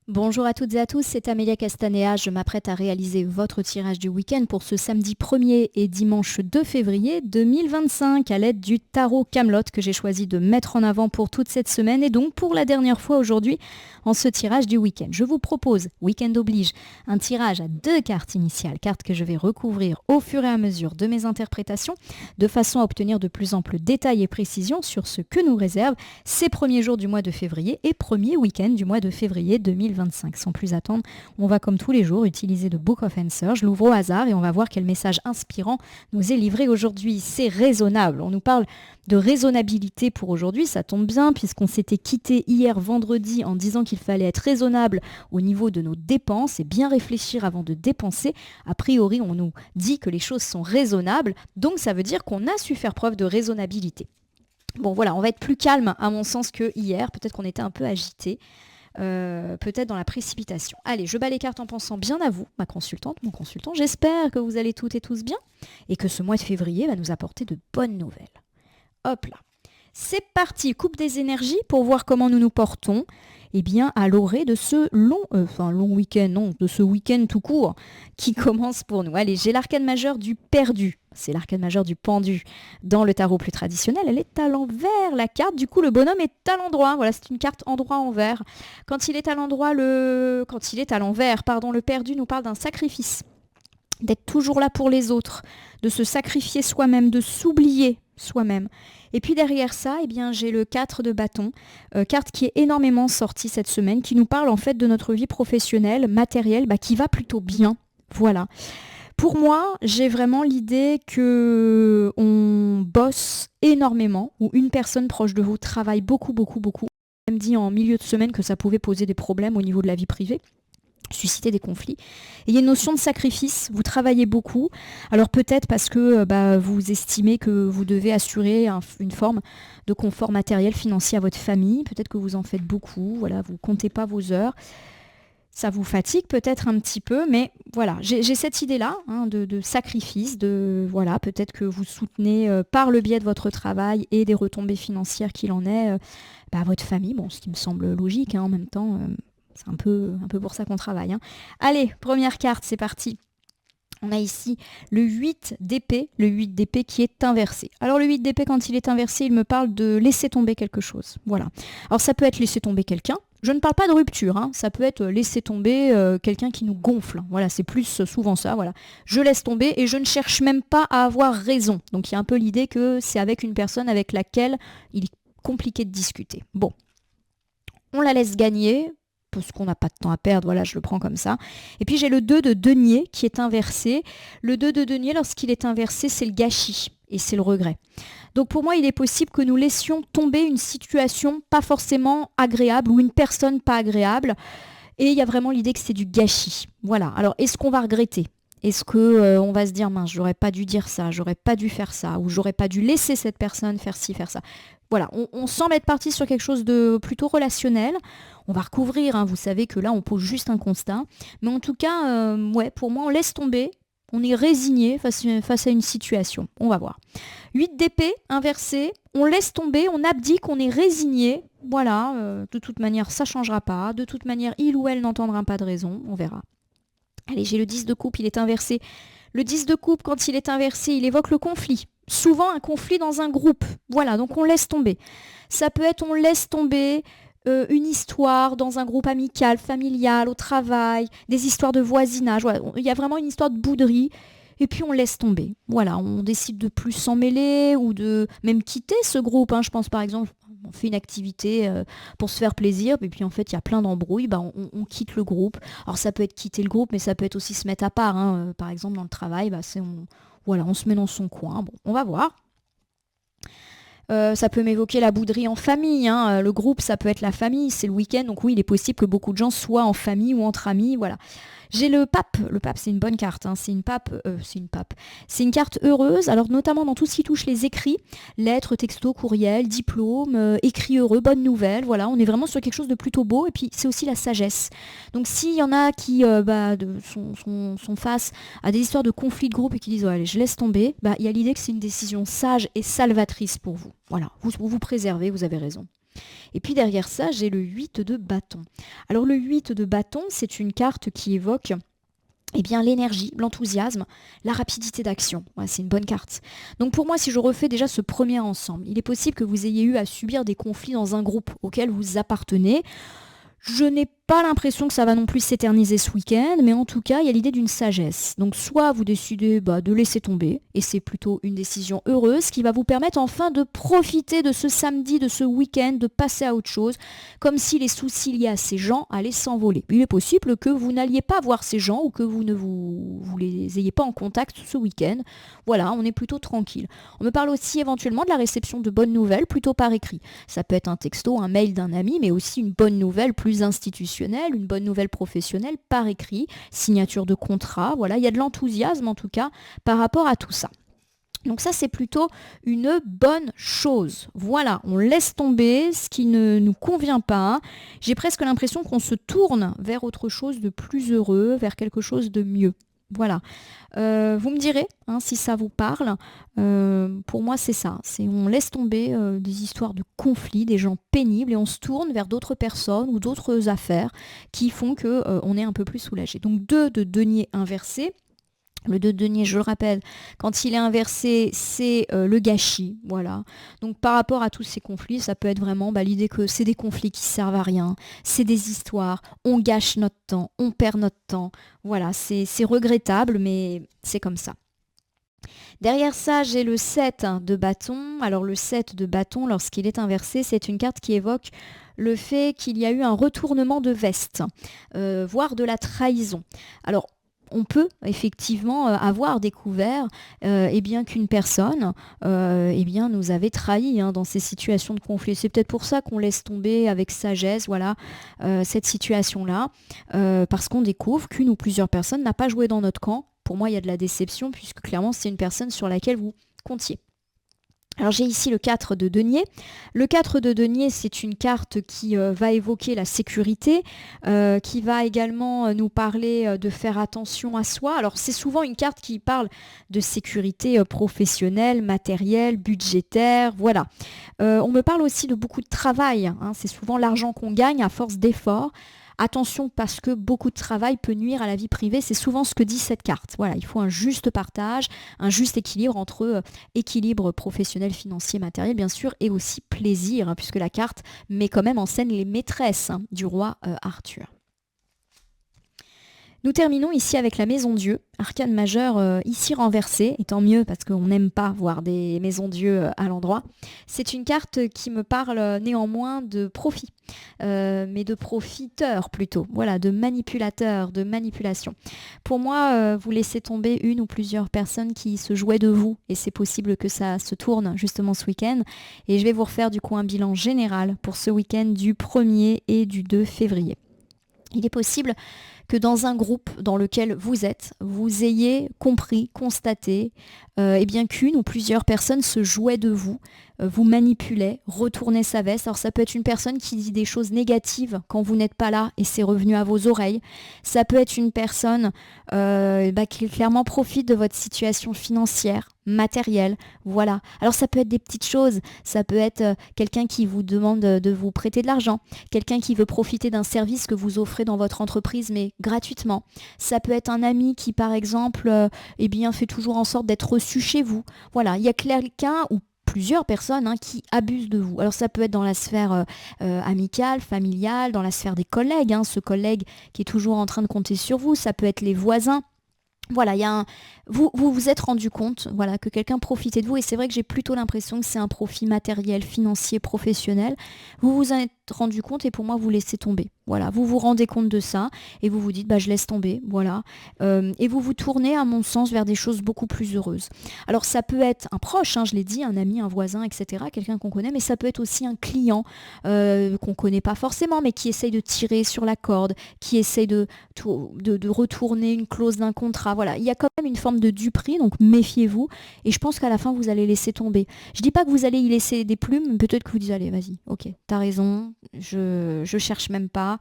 Bonjour à toutes et à tous, c'est Amélia Castanea. Je m'apprête à réaliser votre tirage du week-end pour ce samedi 1er et dimanche 2 février 2025 à l'aide du tarot Camelot que j'ai choisi de mettre en avant pour toute cette semaine et donc pour la dernière fois aujourd'hui en ce tirage du week-end. Je vous propose, week-end oblige, un tirage à 2 cartes initiales, cartes que je vais recouvrir au fur et à mesure de mes interprétations de façon à obtenir de plus amples détails et précisions sur ce que nous réservent ces premiers jours du mois de février et premier week-end du mois de février 2025. Sans plus attendre, on va comme tous les jours utiliser The Book of Answers. Je l'ouvre au hasard et on va voir quel message inspirant nous est livré aujourd'hui. C'est raisonnable. On nous parle de raisonnabilité pour aujourd'hui, ça tombe bien puisqu'on s'était quitté hier vendredi en disant qu'il fallait être raisonnable au niveau de nos dépenses et bien réfléchir avant de dépenser. A priori, on nous dit que les choses sont raisonnables, donc ça veut dire qu'on a su faire preuve de raisonnabilité. Bon voilà, on va être plus calme à mon sens que hier, peut-être qu'on était un peu agité. Peut-être dans la précipitation. Allez, je bats les cartes en pensant bien à vous, ma consultante, mon consultant. J'espère que vous allez toutes et tous bien et que ce mois de février va nous apporter de bonnes nouvelles. Hop là. C'est parti, coupe des énergies pour voir comment nous nous portons. Eh bien, à l'orée de ce long week-end, non, de ce week-end tout court qui commence pour nous. Allez, j'ai l'arcane majeur du perdu. C'est l'arcane majeur du pendu. Dans le tarot plus traditionnel, elle est à l'envers, la carte. Du coup, le bonhomme est à l'endroit. Voilà, c'est une carte endroit-envers. Quand il est à l'endroit, quand il est à l'envers, pardon, le perdu nous parle d'un sacrifice. D'être toujours là pour les autres, de se sacrifier soi-même, de s'oublier soi-même. Et puis derrière ça, eh bien, j'ai le 4 de bâton, carte qui est énormément sortie cette semaine, qui nous parle en fait de notre vie professionnelle, matérielle, qui va plutôt bien. Voilà. Pour moi, j'ai vraiment l'idée que on bosse énormément, ou une personne proche de vous travaille beaucoup, beaucoup, beaucoup. Elle me dit en milieu de semaine que ça pouvait poser des problèmes au niveau de la vie privée, susciter des conflits. Et il y a une notion de sacrifice, vous travaillez beaucoup, alors peut-être parce que vous estimez que vous devez assurer une forme de confort matériel, financier à votre famille, peut-être que vous en faites beaucoup, voilà, vous comptez pas vos heures, ça vous fatigue peut-être un petit peu, mais voilà, j'ai cette idée-là de sacrifice, voilà, peut-être que vous soutenez par le biais de votre travail et des retombées financières qu'il en est, votre famille, bon, ce qui me semble logique en même temps. C'est un peu pour ça qu'on travaille. Allez, première carte, c'est parti. On a ici le 8 d'épée, le 8 d'épée qui est inversé. Alors le 8 d'épée, quand il est inversé, il me parle de laisser tomber quelque chose. Voilà. Alors ça peut être laisser tomber quelqu'un. Je ne parle pas de rupture, ça peut être laisser tomber quelqu'un qui nous gonfle. Voilà, c'est plus souvent ça. Voilà. Je laisse tomber et je ne cherche même pas à avoir raison. Donc il y a un peu l'idée que c'est avec une personne avec laquelle il est compliqué de discuter. Bon, on la laisse gagner parce qu'on n'a pas de temps à perdre, voilà, je le prends comme ça. Et puis j'ai le 2 de denier qui est inversé. Le 2 de denier, lorsqu'il est inversé, c'est le gâchis et c'est le regret. Donc pour moi, il est possible que nous laissions tomber une situation pas forcément agréable ou une personne pas agréable. Et il y a vraiment l'idée que c'est du gâchis. Voilà, alors est-ce qu'on va regretter ? Est-ce que on va se dire, mince, j'aurais pas dû dire ça, j'aurais pas dû faire ça, ou j'aurais pas dû laisser cette personne faire ci, faire ça. Voilà, on semble être parti sur quelque chose de plutôt relationnel. On va recouvrir, vous savez que là, on pose juste un constat. Mais en tout cas, pour moi, on laisse tomber. On est résigné face à une situation. On va voir. 8 d'épée, inversé. On laisse tomber, on abdique, on est résigné. Voilà, de toute manière, ça ne changera pas. De toute manière, il ou elle n'entendra pas de raison. On verra. Allez, j'ai le 10 de coupe, il est inversé. Le 10 de coupe, quand il est inversé, il évoque le conflit. Souvent un conflit dans un groupe. Voilà, donc on laisse tomber. Ça peut être on laisse tomber une histoire dans un groupe amical, familial, au travail, des histoires de voisinage. Voilà, il y a vraiment une histoire de bouderie. Et puis on laisse tomber. Voilà, on décide de plus s'en mêler ou de même quitter ce groupe. Je pense par exemple, on fait une activité pour se faire plaisir, et puis en fait il y a plein d'embrouilles, on quitte le groupe. Alors ça peut être quitter le groupe, mais ça peut être aussi se mettre à part. Par exemple dans le travail, on se met dans son coin. Bon, on va voir. Ça peut m'évoquer la bouderie en famille. Le groupe, ça peut être la famille, c'est le week-end. Donc oui, il est possible que beaucoup de gens soient en famille ou entre amis. Voilà. J'ai le pape. Le pape, c'est une bonne carte. C'est une pape. C'est une carte heureuse. Alors notamment dans tout ce qui touche les écrits, lettres, textos, courriels, diplômes, écrits heureux, bonnes nouvelles. Voilà, on est vraiment sur quelque chose de plutôt beau. Et puis c'est aussi la sagesse. Donc s'il y en a qui sont face à des histoires de conflits de groupe et qui disent allez, je laisse tomber, il y a l'idée que c'est une décision sage et salvatrice pour vous. Voilà, vous préservez, vous avez raison. Et puis derrière ça, j'ai le 8 de bâton. Alors le 8 de bâton, c'est une carte qui évoque l'énergie, l'enthousiasme, la rapidité d'action. Ouais, c'est une bonne carte. Donc pour moi, si je refais déjà ce premier ensemble, il est possible que vous ayez eu à subir des conflits dans un groupe auquel vous appartenez. Je n'ai pas l'impression que ça va non plus s'éterniser ce week-end, mais en tout cas, il y a l'idée d'une sagesse. Donc soit vous décidez de laisser tomber, et c'est plutôt une décision heureuse qui va vous permettre enfin de profiter de ce samedi, de ce week-end, de passer à autre chose, comme si les soucis liés à ces gens allaient s'envoler. Il est possible que vous n'alliez pas voir ces gens ou que vous ne vous les ayez pas en contact ce week-end. Voilà, on est plutôt tranquille. On me parle aussi éventuellement de la réception de bonnes nouvelles, plutôt par écrit. Ça peut être un texto, un mail d'un ami, mais aussi une bonne nouvelle plus institutionnelle, une bonne nouvelle professionnelle par écrit, signature de contrat, voilà, il y a de l'enthousiasme en tout cas par rapport à tout ça. Donc ça, c'est plutôt une bonne chose. Voilà, on laisse tomber ce qui ne nous convient pas. J'ai presque l'impression qu'on se tourne vers autre chose de plus heureux, vers quelque chose de mieux. Voilà. Vous me direz si ça vous parle. Pour moi, c'est ça. On laisse tomber des histoires de conflits, des gens pénibles, et on se tourne vers d'autres personnes ou d'autres affaires qui font qu'on est un peu plus soulagé. Donc 2 de denier inversé. Le 2 de denier, je le rappelle, quand il est inversé, c'est le gâchis, voilà. Donc par rapport à tous ces conflits, ça peut être vraiment l'idée que c'est des conflits qui servent à rien, c'est des histoires, on gâche notre temps, on perd notre temps, voilà, c'est regrettable, mais c'est comme ça. Derrière ça, j'ai le 7 de bâton. Alors le 7 de bâton, lorsqu'il est inversé, c'est une carte qui évoque le fait qu'il y a eu un retournement de veste, voire de la trahison. Alors, on peut effectivement avoir découvert qu'une personne nous avait trahis dans ces situations de conflit. C'est peut-être pour ça qu'on laisse tomber avec sagesse cette situation-là, parce qu'on découvre qu'une ou plusieurs personnes n'a pas joué dans notre camp. Pour moi, il y a de la déception, puisque clairement, c'est une personne sur laquelle vous comptiez. Alors j'ai ici le 4 de denier. Le 4 de denier, c'est une carte qui va évoquer la sécurité, qui va également nous parler de faire attention à soi. Alors c'est souvent une carte qui parle de sécurité professionnelle, matérielle, budgétaire, voilà. On me parle aussi de beaucoup de travail, c'est souvent l'argent qu'on gagne à force d'efforts. Attention, parce que beaucoup de travail peut nuire à la vie privée, c'est souvent ce que dit cette carte. Voilà, il faut un juste partage, un juste équilibre entre équilibre professionnel, financier, matériel, bien sûr, et aussi plaisir, puisque la carte met quand même en scène les maîtresses du roi Arthur. Nous terminons ici avec la maison Dieu, arcane majeure ici renversée, et tant mieux parce qu'on n'aime pas voir des maisons Dieu à l'endroit. C'est une carte qui me parle néanmoins de profit, mais de profiteur plutôt, voilà, de manipulateur, de manipulation. Pour moi, vous laissez tomber une ou plusieurs personnes qui se jouaient de vous, et c'est possible que ça se tourne justement ce week-end. Et je vais vous refaire du coup un bilan général pour ce week-end du 1er et du 2 février. Il est possible que dans un groupe dans lequel vous êtes, vous ayez compris, constaté, qu'une ou plusieurs personnes se jouaient de vous, vous manipulaient, retournaient sa veste. Alors ça peut être une personne qui dit des choses négatives quand vous n'êtes pas là et c'est revenu à vos oreilles. Ça peut être une personne qui clairement profite de votre situation financière, matérielle, voilà. Alors ça peut être des petites choses, ça peut être quelqu'un qui vous demande de vous prêter de l'argent, quelqu'un qui veut profiter d'un service que vous offrez dans votre entreprise mais gratuitement. Ça peut être un ami qui par exemple fait toujours en sorte d'être reçu chez vous. Voilà, il y a quelqu'un ou plusieurs personnes qui abusent de vous. Alors ça peut être dans la sphère amicale, familiale, dans la sphère des collègues, ce collègue qui est toujours en train de compter sur vous, ça peut être les voisins. Voilà, vous vous êtes rendu compte que quelqu'un profitait de vous, et c'est vrai que j'ai plutôt l'impression que c'est un profit matériel, financier, professionnel. Vous vous en êtes rendu compte et pour moi vous laissez tomber. Voilà, vous vous rendez compte de ça et vous vous dites je laisse tomber, voilà. Et vous vous tournez à mon sens vers des choses beaucoup plus heureuses. Alors ça peut être un proche, je l'ai dit, un ami, un voisin, etc., quelqu'un qu'on connaît, mais ça peut être aussi un client qu'on connaît pas forcément, mais qui essaye de tirer sur la corde, qui essaye de retourner une clause d'un contrat. Voilà, il y a quand même une forme de duperie, donc méfiez-vous. Et je pense qu'à la fin, vous allez laisser tomber. Je dis pas que vous allez y laisser des plumes, peut-être que vous dites, allez, vas-y, ok, t'as raison, je cherche même pas.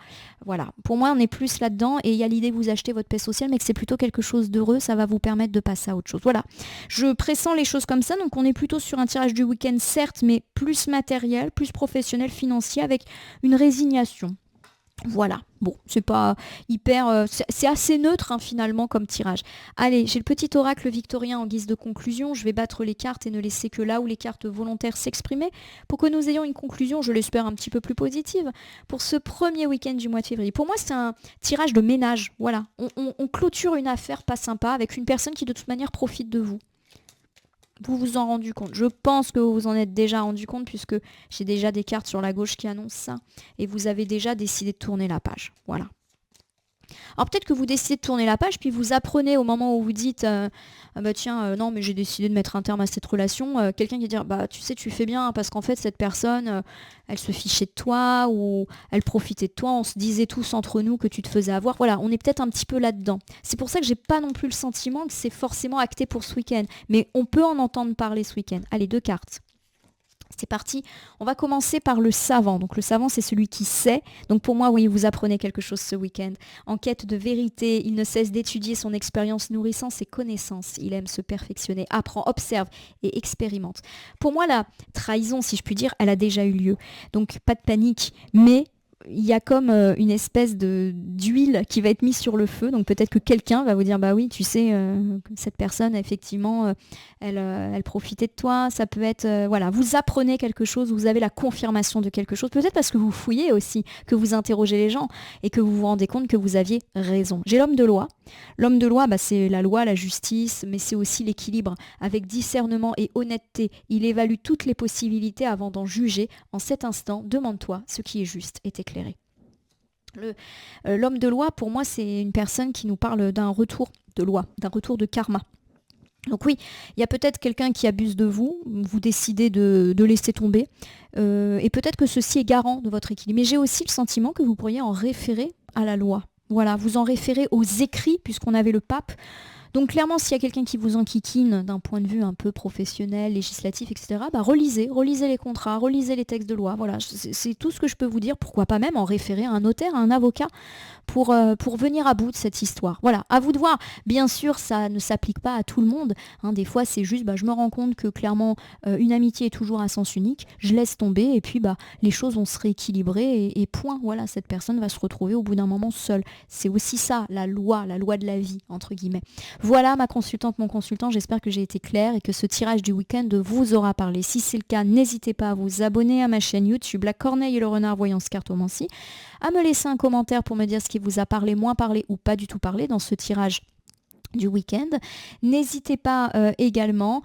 Voilà, pour moi on est plus là-dedans et il y a l'idée que vous achetez votre paix sociale mais que c'est plutôt quelque chose d'heureux, ça va vous permettre de passer à autre chose. Voilà, je pressens les choses comme ça, donc on est plutôt sur un tirage du week-end certes, mais plus matériel, plus professionnel, financier, avec une résignation. Voilà, bon, c'est pas hyper... c'est assez neutre hein, finalement comme tirage. Allez, j'ai le petit oracle victorien en guise de conclusion. Je vais battre les cartes et ne laisser que là où les cartes volontaires s'exprimer pour que nous ayons une conclusion, je l'espère, un petit peu plus positive pour ce premier week-end du mois de février. Pour moi, c'est un tirage de ménage. Voilà, on clôture une affaire pas sympa avec une personne qui de toute manière profite de vous. Vous vous en rendu compte. Je pense que vous vous en êtes déjà rendu compte puisque j'ai déjà des cartes sur la gauche qui annoncent ça. Et vous avez déjà décidé de tourner la page. Voilà. Alors peut-être que vous décidez de tourner la page, puis vous apprenez au moment où vous dites ah bah tiens, non mais j'ai décidé de mettre un terme à cette relation, quelqu'un qui va dire bah tu sais tu fais bien parce qu'en fait cette personne elle se fichait de toi ou elle profitait de toi, on se disait tous entre nous que tu te faisais avoir. Voilà, on est peut-être un petit peu là-dedans. C'est pour ça que j'ai pas non plus le sentiment que c'est forcément acté pour ce week-end, mais on peut en entendre parler ce week-end. Allez, 2 cartes. C'est parti, on va commencer par le savant. Donc le savant, c'est celui qui sait. Donc pour moi, oui, vous apprenez quelque chose ce week-end. En quête de vérité, il ne cesse d'étudier son expérience, nourrissant ses connaissances. Il aime se perfectionner, apprend, observe et expérimente. Pour moi, la trahison, si je puis dire, elle a déjà eu lieu. Donc pas de panique, mais il y a comme une espèce d'huile qui va être mise sur le feu. Donc peut-être que quelqu'un va vous dire bah oui, tu sais, cette personne effectivement, elle profitait de toi. Ça peut être voilà, vous apprenez quelque chose, vous avez la confirmation de quelque chose. Peut-être parce que vous fouillez aussi, que vous interrogez les gens et que vous vous rendez compte que vous aviez raison. J'ai l'homme de loi. L'homme de loi, bah, c'est la loi, la justice, mais c'est aussi l'équilibre. Avec discernement et honnêteté, il évalue toutes les possibilités avant d'en juger. En cet instant, demande-toi ce qui est juste et éclairé. L'homme de loi, pour moi, c'est une personne qui nous parle d'un retour de loi, d'un retour de karma. Donc oui, il y a peut-être quelqu'un qui abuse de vous, vous décidez de laisser tomber, et peut-être que ceci est garant de votre équilibre. Mais j'ai aussi le sentiment que vous pourriez en référer à la loi. Voilà, vous en référez aux écrits, puisqu'on avait le pape. Donc clairement, s'il y a quelqu'un qui vous enquiquine d'un point de vue un peu professionnel, législatif, etc., bah relisez les contrats, relisez les textes de loi. Voilà, c'est tout ce que je peux vous dire. Pourquoi pas même en référer à un notaire, à un avocat pour venir à bout de cette histoire. Voilà, à vous de voir. Bien sûr, ça ne s'applique pas à tout le monde. Hein. Des fois, c'est juste, je me rends compte que clairement, une amitié est toujours à sens unique. Je laisse tomber et puis les choses vont se rééquilibrer et point. Voilà, cette personne va se retrouver au bout d'un moment seule. C'est aussi ça, la loi de la vie, entre guillemets. Voilà ma consultante, mon consultant, j'espère que j'ai été claire et que ce tirage du week-end vous aura parlé. Si c'est le cas, n'hésitez pas à vous abonner à ma chaîne YouTube, La Corneille et le Renard Voyance Cartomancie, à me laisser un commentaire pour me dire ce qui vous a parlé, moins parlé ou pas du tout parlé dans ce tirage du week-end. N'hésitez pas également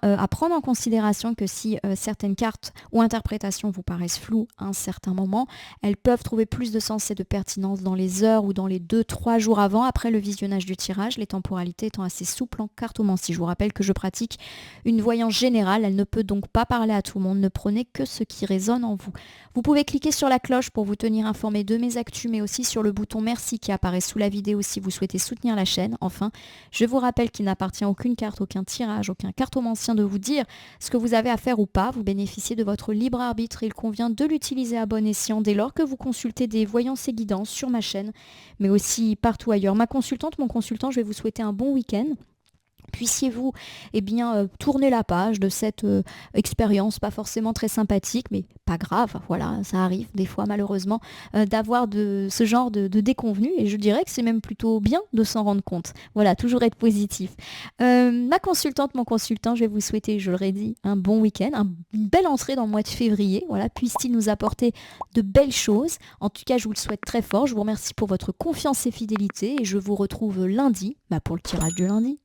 à prendre en considération que si certaines cartes ou interprétations vous paraissent floues à un certain moment, elles peuvent trouver plus de sens et de pertinence dans les heures ou dans les 2-3 jours avant, après le visionnage du tirage, les temporalités étant assez souples en cartomancie. Je vous rappelle que je pratique une voyance générale, elle ne peut donc pas parler à tout le monde, ne prenez que ce qui résonne en vous. Vous pouvez cliquer sur la cloche pour vous tenir informé de mes actus, mais aussi sur le bouton merci qui apparaît sous la vidéo si vous souhaitez soutenir la chaîne. Enfin, je vous rappelle qu'il n'appartient à aucune carte, aucun tirage, aucun cartomancien de vous dire ce que vous avez à faire ou pas. Vous bénéficiez de votre libre arbitre et il convient de l'utiliser à bon escient dès lors que vous consultez des voyances et guidances sur ma chaîne, mais aussi partout ailleurs. Ma consultante, mon consultant, je vais vous souhaiter un bon week-end. Puissiez-vous tourner la page de cette expérience pas forcément très sympathique, mais pas grave, voilà, ça arrive des fois malheureusement d'avoir ce genre de déconvenus et je dirais que c'est même plutôt bien de s'en rendre compte. Voilà, toujours être positif. Ma consultante, mon consultant, je vais vous souhaiter, je l'aurais dit, un bon week-end, une belle entrée dans le mois de février, voilà, puisse-t-il nous apporter de belles choses. En tout cas, je vous le souhaite très fort, je vous remercie pour votre confiance et fidélité et je vous retrouve lundi pour le tirage du lundi.